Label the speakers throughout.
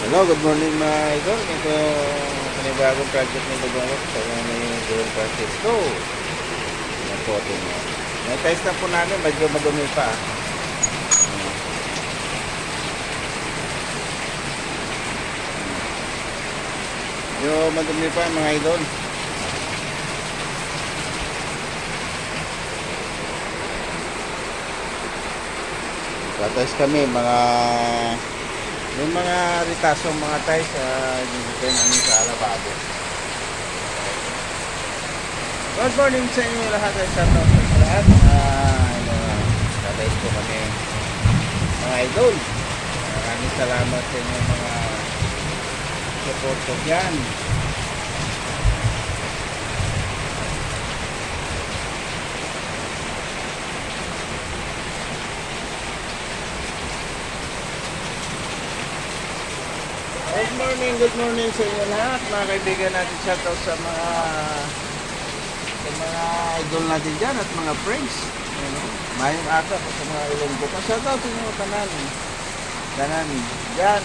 Speaker 1: Hello, good morning mga idol. Ito panibagong project ng Dugong sa may gawin practice ko. Yan po ito mo. May-test na po namin, medyo madumi pa. Medyo madumi pa mga idol. Tatest kami yung mga ritasong mga ties dito namin sa Alababo. Good morning sa inyo lahat ay shout out sa lahat. Tatest po kami mga idol. Maraming salamat sa inyo mga support ko dyan. Good morning sa inyo lahat mga kaibigan natin. Shoutout sa mga idol natin dyan at mga friends. Mayong ata po sa mga ilong ko. Shoutout sa inyo tanan dyan.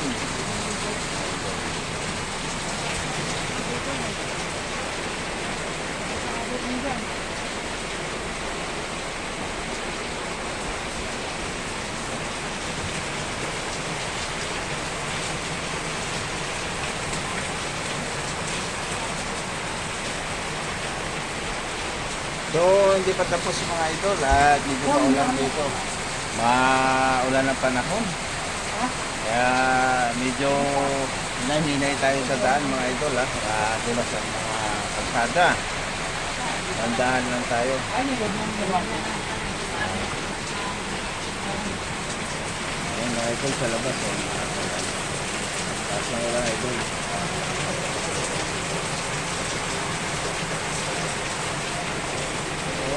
Speaker 1: So, hindi pa tapos mga idol at medyo maulan dito. Maulan ang panahon. Kaya medyo hinahinay tayo sa daan mga idol ha. Dulas ang mga kalsada. Tandaan lang tayo. Ayan mga idol sa labas. Taas lang wala idol.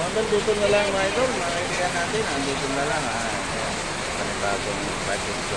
Speaker 1: Hanggang dito na lang mga idol, mga kaibigan natin, hanggang dito na lang. Panibagong project ko.